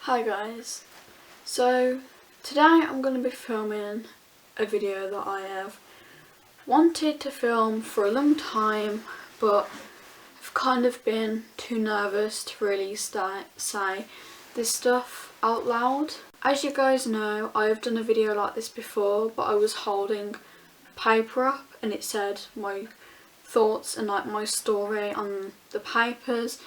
Hi guys, so today I'm going to be filming a video that I have wanted to film for a long time, but I've kind of been too nervous to really say this stuff out loud. As you guys know, I have done a video like this before, but I was holding paper up and it said my thoughts and like my story on the papers,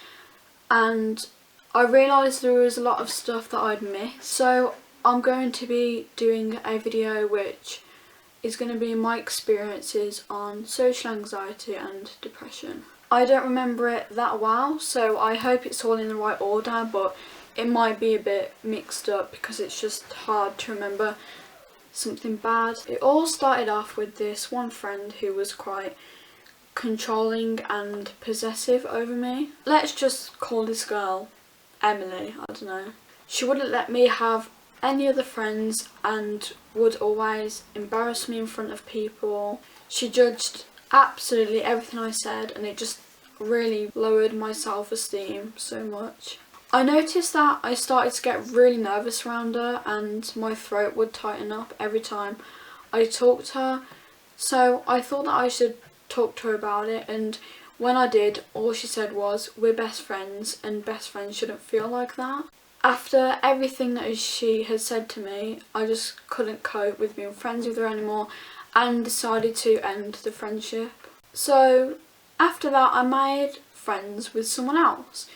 and I realised there was a lot of stuff that I'd missed. So I'm going to be doing a video which is going to be my experiences on social anxiety and depression. I don't remember it that well, so I hope it's all in the right order, but it might be a bit mixed up because it's just hard to remember something bad. It all started off with this one friend who was quite controlling and possessive over me. Let's just call this girl Emily, I don't know. She wouldn't let me have any other friends and would always embarrass me in front of people. She judged absolutely everything I said, and it just really lowered my self-esteem so much. I noticed that I started to get really nervous around her and my throat would tighten up every time I talked to her. So I thought that I should talk to her about it, and when I did, all she said was, "We're best friends and best friends shouldn't feel like that." After everything that she had said to me, I just couldn't cope with being friends with her anymore and decided to end the friendship. So after that, I made friends with someone else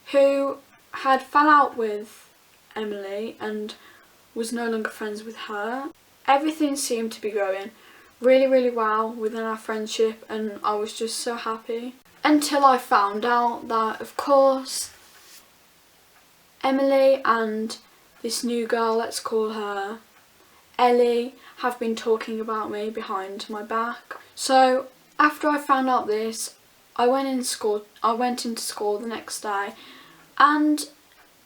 who had fell out with Emily and was no longer friends with her. Everything seemed to be going really well within our friendship, and I was just so happy. Until I found out that, of course, Emily and this new girl, let's call her Ellie, have been talking about me behind my back. So after I found out this, I went into school the next day, and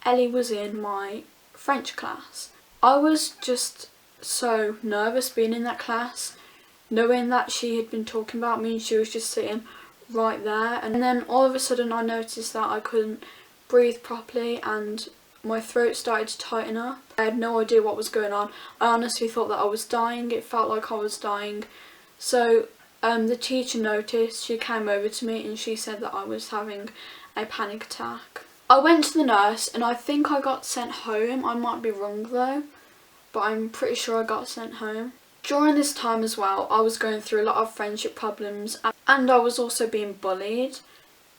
Ellie was in my French class. I was just so nervous being in that class, knowing that she had been talking about me and she was just sitting right there. And then all of a sudden I noticed that I couldn't breathe properly and my throat started to tighten up. I had no idea what was going on. I honestly thought that I was dying. It felt like I was dying. So the teacher noticed. She came over to me and she said that I was having a panic attack. I went to the nurse and I think I got sent home. I might be wrong though, but I'm pretty sure I got sent home. During this time as well, I was going through a lot of friendship problems and I was also being bullied.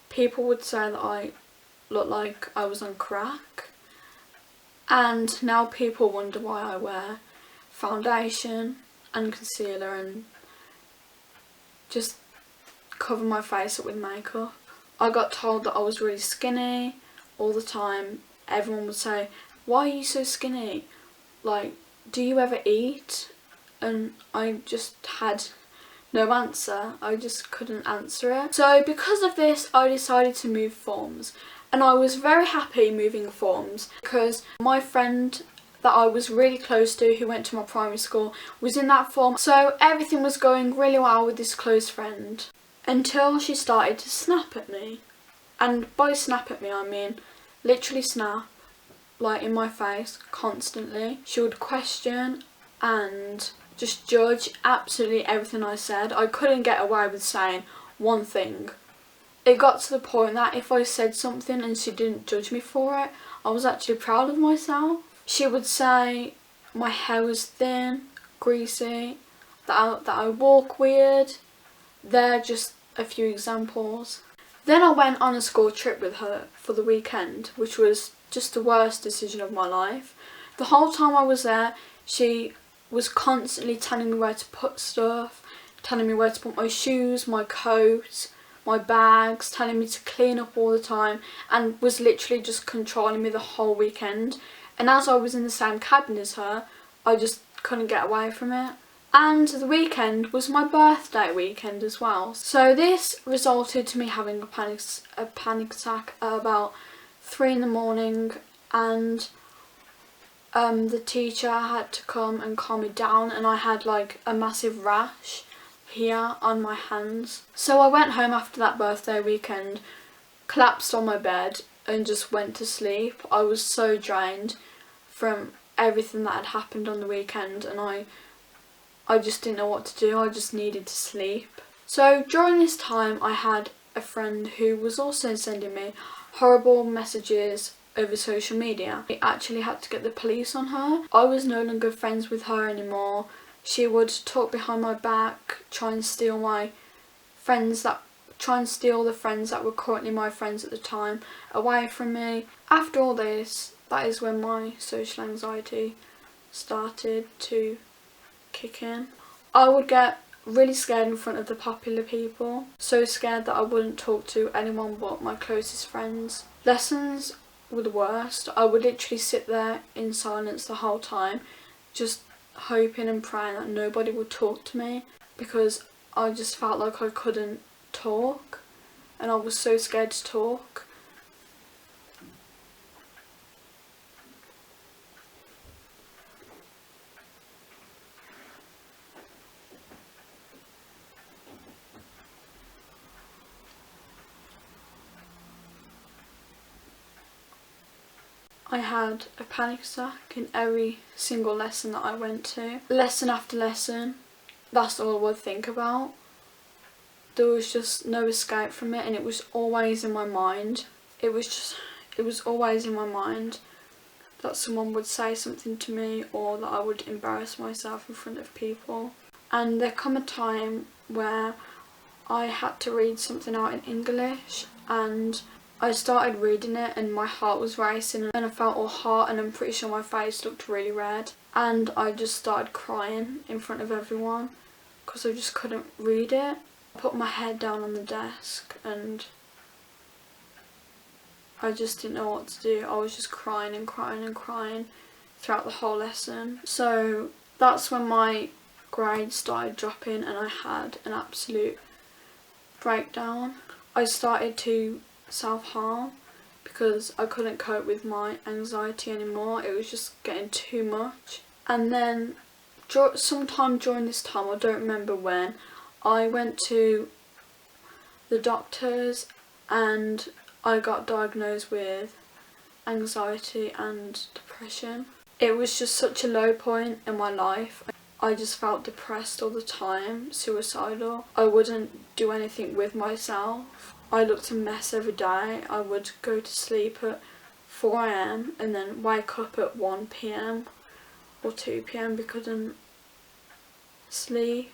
People would say that I looked like I was on crack, and now people wonder why I wear foundation and concealer and just cover my face up with makeup. I got told that I was really skinny all the time. Everyone would say, "Why are you so skinny? Like, do you ever eat?" And I just had no answer. I just couldn't answer it. So because of this, I decided to move forms. And I was very happy moving forms because my friend that I was really close to, who went to my primary school, was in that form. So everything was going really well with this close friend until she started to snap at me. And by snap at me, I mean literally snap, like in my face constantly. She would question and just judge absolutely everything I said. I couldn't get away with saying one thing. It got to the point that if I said something and she didn't judge me for it, I was actually proud of myself. She would say my hair was thin, greasy, that I walk weird. They're just a few examples. Then I went on a school trip with her for the weekend, which was just the worst decision of my life. The whole time I was there, she was constantly telling me where to put stuff, telling me where to put my shoes, my coat, my bags, telling me to clean up all the time, and was literally just controlling me the whole weekend. And as I was in the same cabin as her, I just couldn't get away from it. And the weekend was my birthday weekend as well. So this resulted to me having a panic attack at about 3 in the morning, and the teacher had to come and calm me down, and I had like a massive rash here on my hands. So I went home after that birthday weekend, collapsed on my bed and just went to sleep. I was so drained from everything that had happened on the weekend, and I just didn't know what to do. I just needed to sleep. So during this time I had a friend who was also sending me horrible messages over social media. I actually had to get the police on her. I was no longer friends with her anymore. She would talk behind my back, try and steal the friends that were currently my friends at the time away from me. After all this, that is when my social anxiety started to kick in. I would get really scared in front of the popular people, so scared that I wouldn't talk to anyone but my closest friends. Lessons were the worst. I would literally sit there in silence the whole time, just hoping and praying that nobody would talk to me, because I just felt like I couldn't talk and I was so scared to talk. I had a panic attack in every single lesson that I went to. Lesson after lesson, that's all I would think about. There was just no escape from it, and it was always in my mind. It was always in my mind that someone would say something to me or that I would embarrass myself in front of people. And there come a time where I had to read something out in English, and I started reading it and my heart was racing and I felt all hot, and I'm pretty sure my face looked really red, and I just started crying in front of everyone because I just couldn't read it. I put my head down on the desk and I just didn't know what to do. I was just crying and crying and crying throughout the whole lesson. So that's when my grades started dropping and I had an absolute breakdown. I started to self-harm because I couldn't cope with my anxiety anymore. It was just getting too much. And then sometime during this time, I don't remember when, I went to the doctors and I got diagnosed with anxiety and depression. It was just such a low point in my life. I just felt depressed all the time, suicidal. I wouldn't do anything with myself. I looked a mess every day. I would go to sleep at 4 AM and then wake up at 1 PM or 2 PM because I couldn't sleep.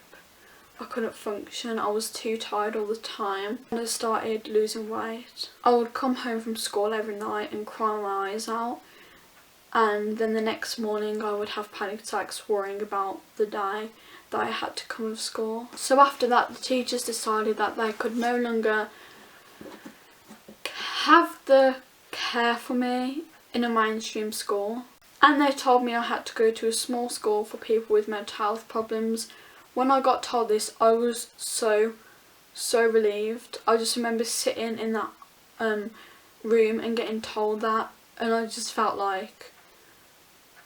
I couldn't function. I was too tired all the time. And I started losing weight. I would come home from school every night and cry my eyes out. And then the next morning I would have panic attacks worrying about the day that I had to come to school. So after that, the teachers decided that they could no longer have the care for me in a mainstream school, and they told me I had to go to a small school for people with mental health problems. When I got told this, I was so relieved. I just remember sitting in that room and getting told that, and I just felt like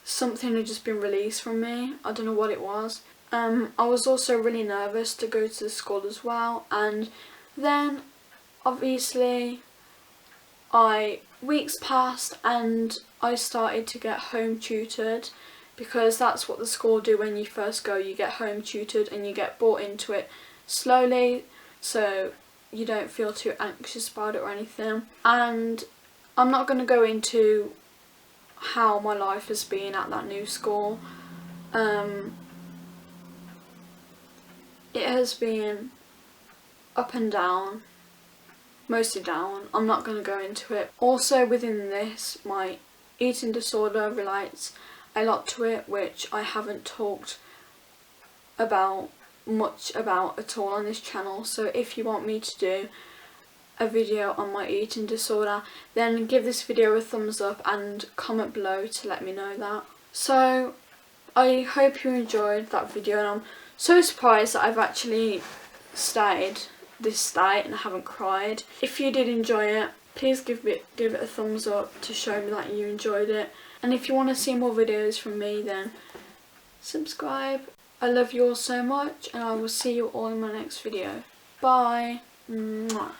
something had just been released from me. I don't know what it was. I was also really nervous to go to the school as well, and then obviously weeks passed and I started to get home tutored, because that's what the school do when you first go. You get home tutored and you get brought into it slowly so you don't feel too anxious about it or anything. And I'm not going to go into how my life has been at that new school. It has been up and down, mostly down. I'm not going to go into it. Also within this, my eating disorder relates a lot to it, which I haven't talked much about at all on this channel. So if you want me to do a video on my eating disorder, then give this video a thumbs up and comment below to let me know that. So I hope you enjoyed that video, and I'm so surprised that I've actually stayed this state and I haven't cried. If you did enjoy it, please give it a thumbs up to show me that you enjoyed it. And if you want to see more videos from me, then subscribe. I love you all so much, and I will see you all in my next video. Bye. Mwah.